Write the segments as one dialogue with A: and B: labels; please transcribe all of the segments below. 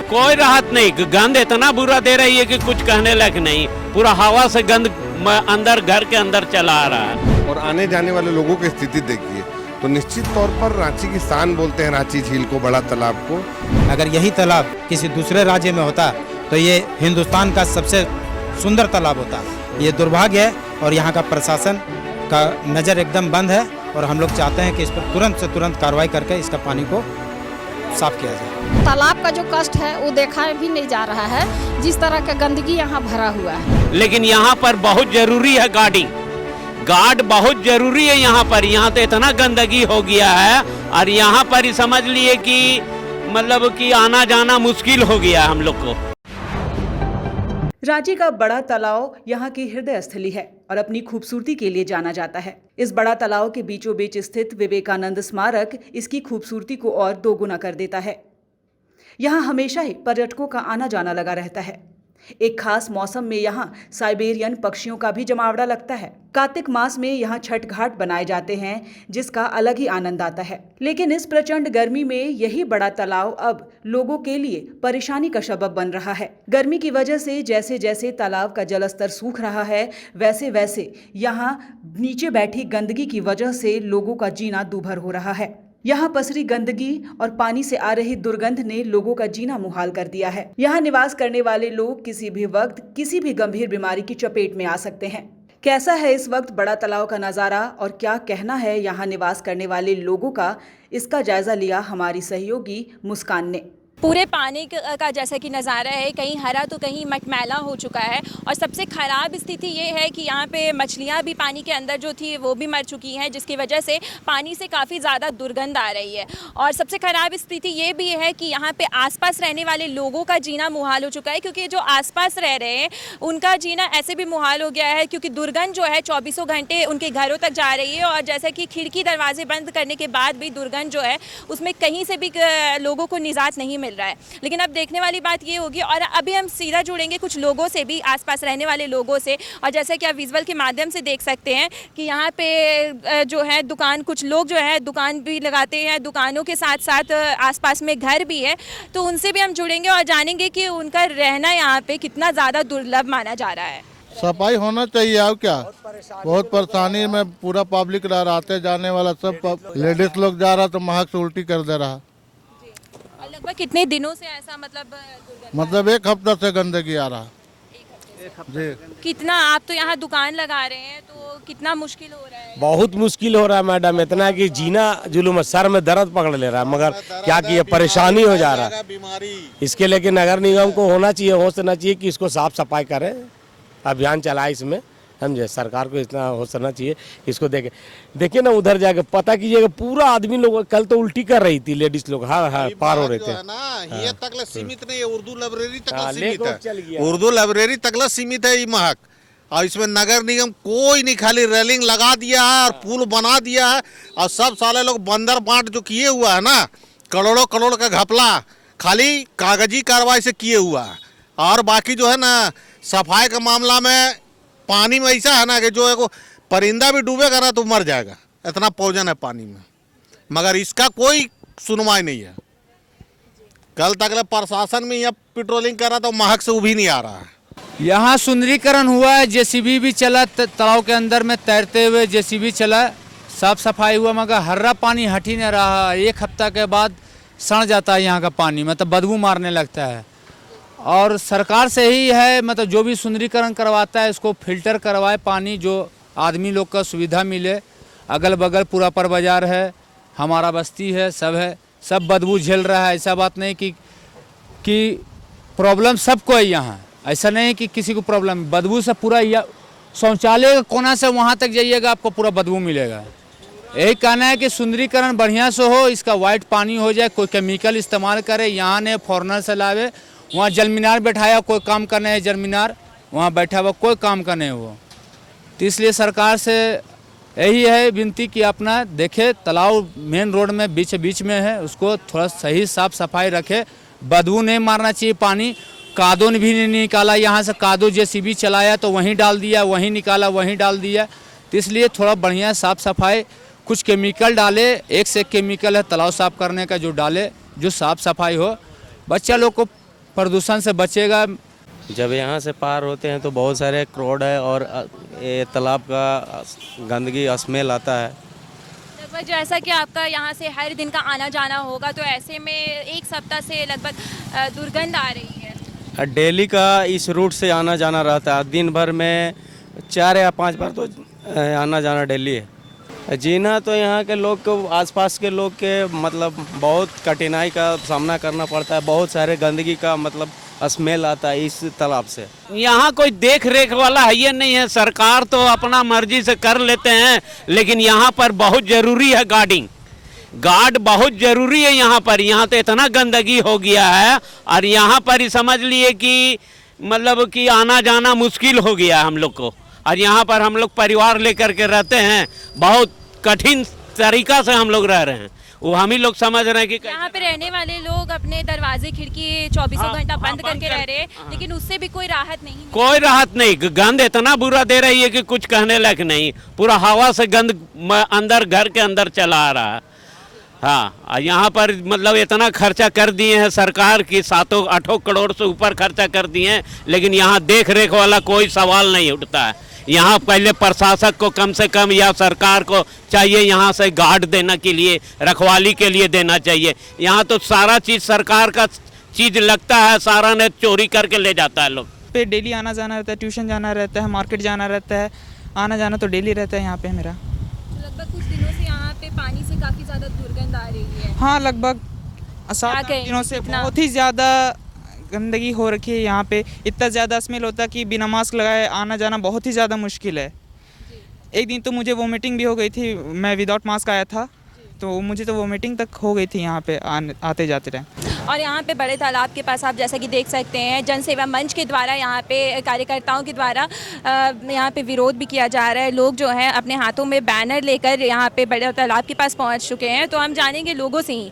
A: कोई राहत नहीं, गंद इतना बुरा दे रही है कि कुछ कहने लायक नहीं। पूरा हवा से गंद अंदर घर के अंदर चला आ रहा है।
B: और आने जाने वाले लोगों की स्थिति देखिए, तो निश्चित तौर पर रांची की शान बोलते हैं रांची झील को, बड़ा तालाब को।
C: अगर यही तालाब किसी दूसरे राज्य में होता तो ये हिंदुस्तान का सबसे सुंदर तालाब होता। ये दुर्भाग्य है और यहाँ का प्रशासन का नज़र एकदम बंद है और हम लोग चाहते हैं कि इस पर तुरंत से तुरंत कार्रवाई करके इसका पानी को साफ किया जाए।
D: तालाब का जो कष्ट है वो देखा भी नहीं जा रहा है, जिस तरह का गंदगी यहाँ भरा हुआ है।
A: लेकिन यहाँ पर बहुत जरूरी है गार्ड बहुत जरूरी है यहाँ पर। यहाँ तो इतना गंदगी हो गया है और यहाँ पर समझ लिए कि मतलब कि आना जाना मुश्किल हो गया हम लोग को।
E: रांची का बड़ा तालाब यहाँ की हृदय स्थली है और अपनी खूबसूरती के लिए जाना जाता है। इस बड़ा तालाब के बीचों बीच स्थित विवेकानंद स्मारक इसकी खूबसूरती को और दोगुना कर देता है। यहाँ हमेशा ही पर्यटकों का आना जाना लगा रहता है। एक खास मौसम में यहाँ साइबेरियन पक्षियों का भी जमावड़ा लगता है। कार्तिक मास में यहाँ छठ घाट बनाए जाते हैं, जिसका अलग ही आनंद आता है। लेकिन इस प्रचंड गर्मी में यही बड़ा तालाब अब लोगों के लिए परेशानी का सबब बन रहा है। गर्मी की वजह से जैसे जैसे तालाब का जलस्तर सूख रहा है, वैसे वैसे यहाँ नीचे बैठी गंदगी की वजह से लोगों का जीना दूभर हो रहा है। यहाँ पसरी गंदगी और पानी से आ रही दुर्गंध ने लोगों का जीना मुहाल कर दिया है। यहाँ निवास करने वाले लोग किसी भी वक्त किसी भी गंभीर बीमारी की चपेट में आ सकते हैं। कैसा है इस वक्त बड़ा तालाब का नज़ारा और क्या कहना है यहाँ निवास करने वाले लोगों का, इसका जायजा लिया हमारी सहयोगी मुस्कान ने।
F: पूरे पानी का जैसा कि नज़ारा है, कहीं हरा तो कहीं मटमैला हो चुका है और सबसे ख़राब स्थिति ये है कि यहाँ पे मछलियाँ भी पानी के अंदर जो थी वो भी मर चुकी हैं, जिसकी वजह से पानी से काफ़ी ज़्यादा दुर्गंध आ रही है। और सबसे ख़राब स्थिति ये भी है कि यहाँ पे आसपास रहने वाले लोगों का जीना मुहाल हो चुका है, क्योंकि जो आसपास रह रहे हैं उनका जीना ऐसे भी मुहाल हो गया है, क्योंकि दुर्गंध जो है 24 घंटे उनके घरों तक जा रही है। और जैसा कि खिड़की दरवाजे बंद करने के बाद भी दुर्गंध जो है उसमें कहीं से भी लोगों को निजात नहीं मिल रहा है। लेकिन अब देखने वाली बात ये होगी, और अभी हम सीधा जुड़ेंगे कुछ लोगों से भी, आसपास रहने वाले लोगों से। और जैसा कि आप विजुअल के माध्यम से देख सकते हैं कि यहाँ पे जो है दुकान, कुछ लोग जो है दुकान भी लगाते हैं, दुकानों के साथ साथ आसपास में घर भी है, तो उनसे भी हम जुड़ेंगे और जानेंगे कि उनका रहना यहाँ पे कितना ज़्यादा दुर्लभ माना जा रहा है।
G: सफाई होना चाहिए। अब क्या बहुत परेशानी में पूरा पब्लिक रह रहा, आते जाने वाला सब लेडीज लोग जा रहा तो महक से उल्टी कर दे रहा।
F: लगभग कितने दिनों से ऐसा
G: मतलब एक हफ्ता से गंदगी आ रहा जी।
F: कितना आप तो यहाँ दुकान लगा रहे हैं तो कितना मुश्किल हो रहा है?
H: बहुत मुश्किल हो रहा है मैडम, इतना कि जीना जुलूम, सर में दर्द पकड़ ले रहा है, मगर क्या किया, परेशानी हो जा रहा है इसके। लेकिन नगर निगम को होना चाहिए, होश होना चाहिए कि इसको साफ सफाई करे, अभियान चलाए इसमें, समझे। सरकार को इतना होश होना चाहिए, इसको देखिए ना, उधर जाके पता कीजिएगा, पूरा आदमी लोग कल तो उल्टी कर रही थी लेडीज लोग, हाँ पार हो रहे थे
I: ना। ये तक सीमित नहीं है, उर्दू लाइब्रेरी तक सीमित है, उर्दू लाइब्रेरी तक सीमित है ये महक। और इसमें नगर निगम कोई नहीं, खाली रेलिंग लगा दिया है और पुल बना दिया है, और सब साले लोग बंदर बांट जो किए हुआ है ना, करोड़ों करोड़ का घपला खाली कागजी कार्रवाई से किए हुआ है। और बाकी जो है ना, सफाई का मामला में पानी में ऐसा है ना कि जो है परिंदा भी डूबेगा ना तो मर जाएगा, इतना पौजन है पानी में, मगर इसका कोई सुनवाई नहीं है। कल तक प्रशासन में यहाँ पेट्रोलिंग कर रहा था, महक से वो भी नहीं आ रहा है।
J: यहाँ सुंदरीकरण हुआ है, जेसीबी भी चला, तालाब के अंदर में तैरते हुए जेसीबी चला, साफ सफाई हुआ, मगर हर्रा पानी हट ही नहीं रहा। एक हफ्ता के बाद सड़ जाता है यहाँ का पानी, मतलब बदबू मारने लगता है। और सरकार से ही है, मतलब जो भी सुंदरीकरण करवाता है इसको फिल्टर करवाए पानी, जो आदमी लोग का सुविधा मिले। अगल बगल पूरा पर बाजार है, हमारा बस्ती है, सब बदबू झेल रहा है। ऐसा बात नहीं कि प्रॉब्लम सबको है यहाँ, ऐसा नहीं कि किसी को प्रॉब्लम, बदबू से पूरा शौचालय का कोना से वहाँ तक जाइएगा आपको पूरा बदबू मिलेगा। यही कहना है कि सुंदरीकरण बढ़िया से हो, इसका वाइट पानी हो जाए, कोई केमिकल इस्तेमाल करे, यहाँ ने फॉरनर से लावे। वहाँ जल मीनार बैठाया, कोई काम करने है, जल मीनार वहाँ बैठा हुआ, कोई काम करने वो। तो इसलिए सरकार से यही है विनती कि अपना देखे, तालाब मेन रोड में बीच में है, उसको थोड़ा सही साफ सफाई रखे, बदबू नहीं मारना चाहिए पानी। कादो ने भी नहीं निकाला, यहाँ से कादो जेसीबी चलाया तो वहीं डाल दिया, वहीं निकाला वहीं डाल दिया। तो इसलिए थोड़ा बढ़िया साफ सफाई, कुछ केमिकल डाले, एक से एक केमिकल है तालाब साफ करने का, जो डाले, जो साफ सफाई हो। बच्चा लोग को प्रदूषण से बचेगा।
H: जब यहाँ से पार होते हैं तो बहुत सारे क्राउड है और ये तालाब का गंदगी स्मेल आता है।
F: लगभग जैसा कि आपका यहाँ से हर दिन का आना जाना होगा, तो ऐसे में एक सप्ताह से लगभग दुर्गंध आ रही है।
H: डेली का इस रूट से आना जाना रहता है, दिन भर में 4 या 5 बार तो आना जाना डेली है। जीना तो यहाँ के लोग को, आसपास के लोग के मतलब बहुत कठिनाई का सामना करना पड़ता है। बहुत सारे गंदगी का मतलब स्मेल आता है इस तालाब से।
A: यहाँ कोई देख रेख वाला है ये नहीं है, सरकार तो अपना मर्जी से कर लेते हैं, लेकिन यहाँ पर बहुत जरूरी है गार्ड बहुत जरूरी है यहाँ पर। यहाँ तो इतना गंदगी हो गया है और यहाँ पर ही समझ लिए कि मतलब कि आना जाना मुश्किल हो गया हम लोग को। और यहाँ पर हम लोग परिवार लेकर के रहते हैं, बहुत कठिन तरीका से हम लोग रह रहे हैं। वो हम ही लोग समझ रहे हैं कि
F: यहाँ पे रहने वाले लोग अपने दरवाजे खिड़की 24 घंटा बंद करके रह रहे हैं, लेकिन उससे भी कोई राहत नहीं।
A: कोई राहत नहीं, गंद इतना बुरा दे रही है कि कुछ कहने लायक नहीं। पूरा हवा से गंद अंदर घर के अंदर चला आ रहा है। हाँ, यहाँ पर मतलब इतना खर्चा कर दिए हैं सरकार की, 7-8 करोड़ से ऊपर खर्चा कर दिए हैं, लेकिन यहाँ देख रेख वाला कोई सवाल नहीं उठता है। यहाँ पहले प्रशासक को कम से कम या सरकार को चाहिए यहाँ से गार्ड देना के लिए, रखवाली के लिए देना चाहिए। यहाँ तो सारा चीज़ सरकार का चीज़ लगता है, सारा ने चोरी करके ले जाता है लोग।
K: पे डेली आना जाना रहता है, ट्यूशन जाना रहता है, मार्केट जाना रहता है, आना जाना तो डेली रहता है यहाँ पे मेरा।
F: लगभग कुछ दिनों से यहाँ पे पानी से काफ़ी ज़्यादा दुर्गंध आ रही है।
K: हाँ, लगभग 7 दिनों से बहुत ही ज़्यादा गंदगी हो रखी है यहाँ पे। इतना ज़्यादा स्मेल होता है कि बिना मास्क लगाए आना जाना बहुत ही ज़्यादा मुश्किल है। एक दिन तो मुझे वोमिटिंग भी हो गई थी, मैं विदाउट मास्क आया था, तो मुझे तो वोमिटिंग तक हो गई थी यहाँ पे आते जाते रहे।
F: और यहाँ पे बड़े तालाब के पास आप जैसा कि देख सकते हैं, जन सेवा मंच के द्वारा यहाँ पे कार्यकर्ताओं के द्वारा यहाँ पे विरोध भी किया जा रहा है। लोग जो हैं अपने हाथों में बैनर लेकर यहाँ पे बड़े तालाब के पास पहुँच चुके हैं, तो हम जानेंगे लोगों से ही।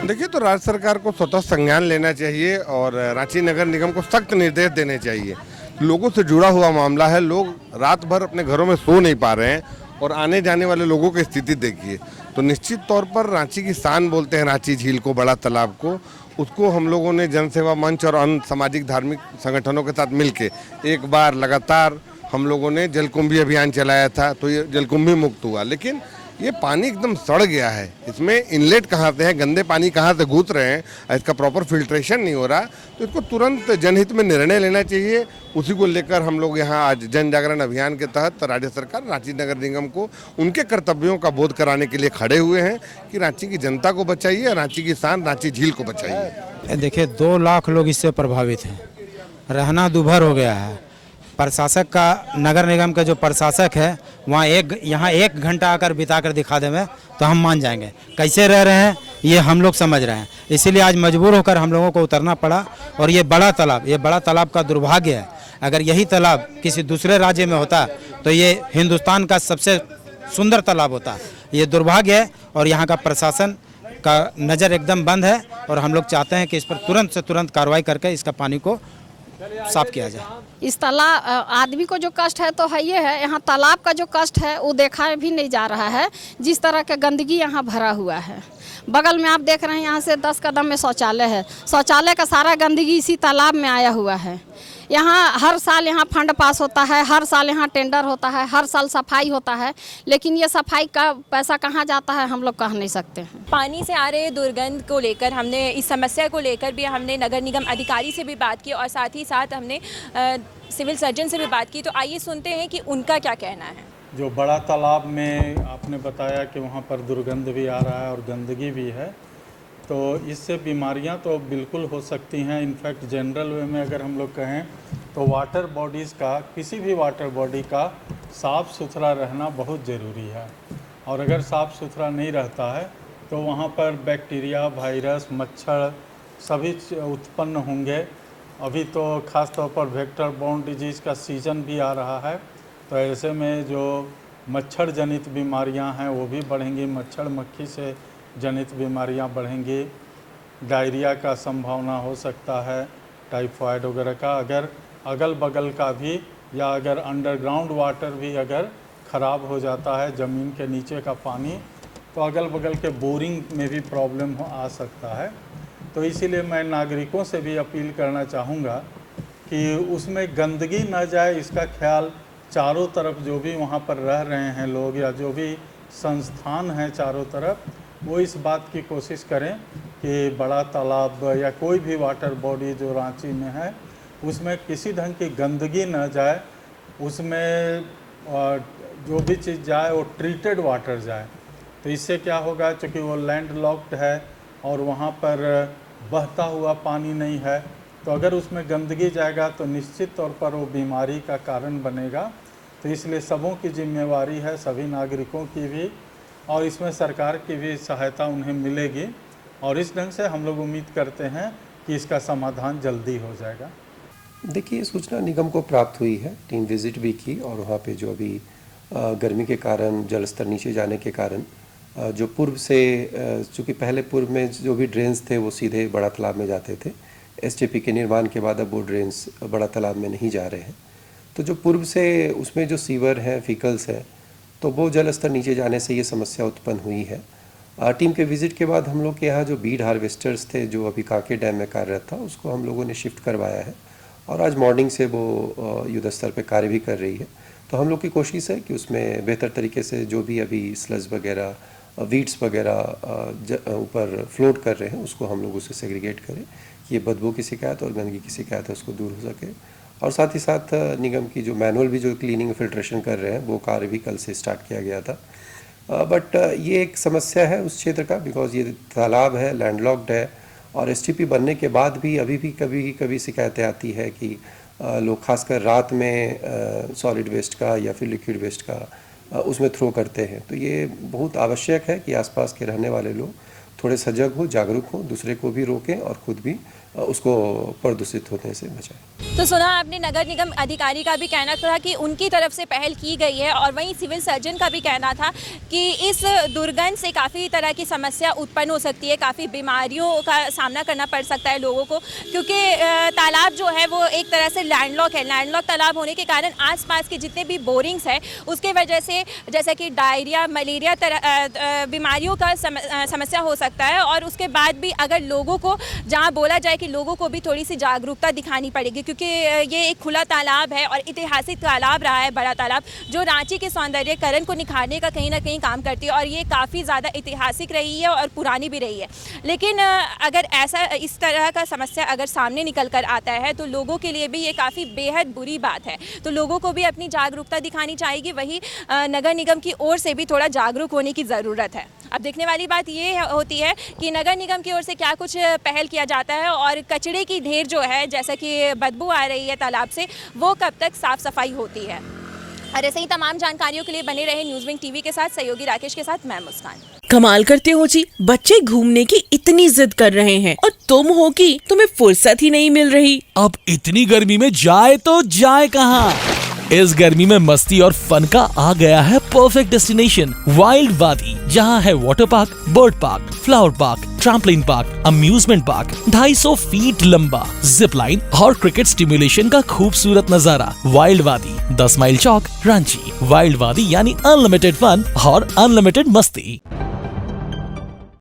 B: देखिए, तो राज्य सरकार को स्वतः संज्ञान लेना चाहिए और रांची नगर निगम को सख्त निर्देश देने चाहिए। लोगों से जुड़ा हुआ मामला है, लोग रात भर अपने घरों में सो नहीं पा रहे हैं और आने जाने वाले लोगों की स्थिति देखिए। तो निश्चित तौर पर रांची की शान बोलते हैं रांची झील को, बड़ा तालाब को, उसको हम लोगों ने जनसेवा मंच और अन्य सामाजिक धार्मिक संगठनों के साथ मिलके एक बार लगातार हम लोगों ने जलकुंभी अभियान चलाया था, तो ये जलकुंभी मुक्त हुआ। लेकिन ये पानी एकदम सड़ गया है, इसमें इनलेट कहाँ से है, गंदे पानी कहाँ से घुस रहे हैं, इसका प्रॉपर फिल्ट्रेशन नहीं हो रहा। तो इसको तुरंत जनहित में निर्णय लेना चाहिए। उसी को लेकर हम लोग यहाँ आज जन जागरण अभियान के तहत राज्य सरकार रांची नगर निगम को उनके कर्तव्यों का बोध कराने के लिए खड़े हुए हैं कि रांची की जनता को बचाइए, रांची की शान रांची झील को बचाइए।
C: देखिए, 2 लाख लोग इससे प्रभावित हैं, रहना दूभर हो गया है। प्रशासक का, नगर निगम का जो प्रशासक है वहाँ यहाँ 1 घंटा आकर बिता कर दिखा देंगे तो हम मान जाएंगे। कैसे रह रहे हैं ये हम लोग समझ रहे हैं, इसीलिए आज मजबूर होकर हम लोगों को उतरना पड़ा। और ये बड़ा तालाब का दुर्भाग्य है। अगर यही तालाब किसी दूसरे राज्य में होता तो ये हिंदुस्तान का सबसे सुंदर तालाब होता। ये दुर्भाग्य है और यहाँ का प्रशासन का नज़र एकदम बंद है और हम लोग चाहते हैं कि इस पर तुरंत से तुरंत कार्रवाई करके इसका पानी को साफ किया जाए।
D: इस तालाब आदमी को जो कष्ट है तो है ये है, यहाँ तालाब का जो कष्ट है वो देखा भी नहीं जा रहा है। जिस तरह का गंदगी यहाँ भरा हुआ है, बगल में आप देख रहे हैं यहाँ से 10 कदम में शौचालय है, शौचालय का सारा गंदगी इसी तालाब में आया हुआ है। यहाँ हर साल यहाँ फंड पास होता है, हर साल यहाँ टेंडर होता है, हर साल सफाई होता है, लेकिन ये सफाई का पैसा कहाँ जाता है हम लोग कह नहीं सकते हैं।
F: पानी से आ रहे दुर्गंध को लेकर हमने, इस समस्या को लेकर भी हमने नगर निगम अधिकारी से भी बात की और साथ ही साथ हमने सिविल सर्जन से भी बात की। तो आइए सुनते हैं कि उनका क्या कहना है।
L: जो बड़ा तालाब में आपने बताया कि वहाँ पर दुर्गंध भी आ रहा है और गंदगी भी है, तो इससे बीमारियां तो बिल्कुल हो सकती हैं। इनफैक्ट जनरल वे में अगर हम लोग कहें तो वाटर बॉडीज़ का, किसी भी वाटर बॉडी का साफ़ सुथरा रहना बहुत ज़रूरी है। और अगर साफ़ सुथरा नहीं रहता है तो वहाँ पर बैक्टीरिया, वायरस, मच्छर सभी उत्पन्न होंगे। अभी तो ख़ास तौर पर वेक्टर बोर्न डिजीज़ का सीज़न भी आ रहा है, तो ऐसे में जो मच्छर जनित बीमारियां हैं वो भी बढ़ेंगी, मच्छर मक्खी से जनित बीमारियां बढ़ेंगी, डायरिया का संभावना हो सकता है, टाइफाइड वगैरह का। अगर अगल बगल का भी या अगर अंडरग्राउंड वाटर भी अगर ख़राब हो जाता है, ज़मीन के नीचे का पानी, तो अगल बगल के बोरिंग में भी प्रॉब्लम आ सकता है। तो इसीलिए मैं नागरिकों से भी अपील करना चाहूँगा कि उसमें गंदगी न जाए, इसका ख्याल चारों तरफ जो भी वहाँ पर रह रहे हैं लोग या जो भी संस्थान हैं चारों तरफ, वो इस बात की कोशिश करें कि बड़ा तालाब या कोई भी वाटर बॉडी जो रांची में है उसमें किसी ढंग की गंदगी न जाए, उसमें जो भी चीज़ जाए वो ट्रीटेड वाटर जाए। तो इससे क्या होगा, चूँकि वो लैंड लॉक्ड है और वहाँ पर बहता हुआ पानी नहीं है, तो अगर उसमें गंदगी जाएगा तो निश्चित तौर पर वो बीमारी का कारण बनेगा। तो इसलिए सबों की जिम्मेवारी है, सभी नागरिकों की भी, और इसमें सरकार की भी सहायता उन्हें मिलेगी और इस ढंग से हम लोग उम्मीद करते हैं कि इसका समाधान जल्दी हो जाएगा।
M: देखिए, सूचना निगम को प्राप्त हुई है, टीम विजिट भी की और वहाँ पे जो अभी गर्मी के कारण जल स्तर नीचे जाने के कारण जो पूर्व से, चूँकि पहले पूर्व में जो भी ड्रेन्स थे वो सीधे बड़ा तालाब में जाते थे, एसटीपी के निर्माण के बाद अब वो ड्रेन्स बड़ा तालाब में नहीं जा रहे हैं। तो जो पूर्व से उसमें जो सीवर हैं, फीकल्स हैं, तो वो जल स्तर नीचे जाने से ये समस्या उत्पन्न हुई है। टीम के विज़िट के बाद हम लोग के यहाँ जो बीड हार्वेस्टर्स थे जो अभी कांके डैम में कार्यरत था, उसको हम लोगों ने शिफ्ट करवाया है और आज मॉर्निंग से वो युद्ध स्तर पे कार्य भी कर रही है। तो हम लोग की कोशिश है कि उसमें बेहतर तरीके से जो भी अभी स्लज वगैरह, वीड्स वगैरह ऊपर फ्लोट कर रहे हैं, उसको हम लोग उसे सेग्रीगेट करें, ये बदबू की शिकायत और गंदगी की शिकायत है उसको दूर हो सके। और साथ ही साथ निगम की जो मैनुअल भी जो क्लीनिंग फिल्ट्रेशन कर रहे हैं वो कार्य भी कल से स्टार्ट किया गया था। बट ये एक समस्या है उस क्षेत्र का, बिकॉज ये तालाब है, लैंडलॉक्ड है और एसटीपी बनने के बाद भी अभी भी कभी शिकायतें आती है कि लोग खासकर रात में सॉलिड वेस्ट का या फिर लिक्विड वेस्ट का उसमें थ्रो करते हैं। तो ये बहुत आवश्यक है कि आसपास के रहने वाले लोग थोड़े सजग हो, जागरूक हो, दूसरे को भी रोकें और खुद भी उसको प्रदूषित होने से बचाएं।
F: तो सुना आपने नगर निगम अधिकारी का भी कहना था कि उनकी तरफ से पहल की गई है और वहीं सिविल सर्जन का भी कहना था कि इस दुर्गंध से काफ़ी तरह की समस्या उत्पन्न हो सकती है, काफ़ी बीमारियों का सामना करना पड़ सकता है लोगों को, क्योंकि तालाब जो है वो एक तरह से लैंडलॉक है। लैंडलॉक तालाब होने के कारण आसपास के जितने भी बोरिंग्स हैं उसके वजह से जैसे कि डायरिया, मलेरिया बीमारियों का समस्या हो सकता है। और उसके बाद भी अगर लोगों को, जहाँ बोला जाए कि लोगों को भी थोड़ी सी जागरूकता दिखानी पड़ेगी, क्योंकि ये एक खुला तालाब है और ऐतिहासिक तालाब रहा है, बड़ा तालाब, जो रांची के सौंदर्यीकरण को निखारने का कहीं ना कहीं काम करती है और ये काफ़ी ज़्यादा ऐतिहासिक रही है और पुरानी भी रही है। लेकिन अगर ऐसा इस तरह का समस्या अगर सामने निकल कर आता है तो लोगों के लिए भी ये काफ़ी बेहद बुरी बात है। तो लोगों को भी अपनी जागरूकता दिखानी चाहिए, वही नगर निगम की ओर से भी थोड़ा जागरूक होने की ज़रूरत है। अब देखने वाली बात ये होती है कि नगर निगम की ओर से क्या कुछ पहल किया जाता है और कचरे की ढेर जो है, जैसा कि बदबू आ रही है तालाब से, वो कब तक साफ सफाई होती है। और ऐसे ही तमाम जानकारियों के लिए बने रहे न्यूज़ विंग टीवी के साथ, सहयोगी राकेश के साथ मैं मुस्कान।
N: कमाल करते हो जी, बच्चे घूमने की इतनी जिद कर रहे हैं और तुम हो कि तुम्हें फुर्सत ही नहीं मिल रही।
O: अब इतनी गर्मी में जाए तो जाए कहाँ? इस गर्मी में मस्ती और फन का आ गया है परफेक्ट डेस्टिनेशन, वाइल्ड वादी, जहाँ है water park, bird park, flower park, trampoline park, amusement park, 250 feet लंबा, जिप लाइन और क्रिकेट स्टिमुलेशन का खूबसूरत नजारा। वाइल्ड वादी, 10 माइल चौक, रांची। वाइल्ड वादी यानी अनलिमिटेड फन और अनलिमिटेड मस्ती।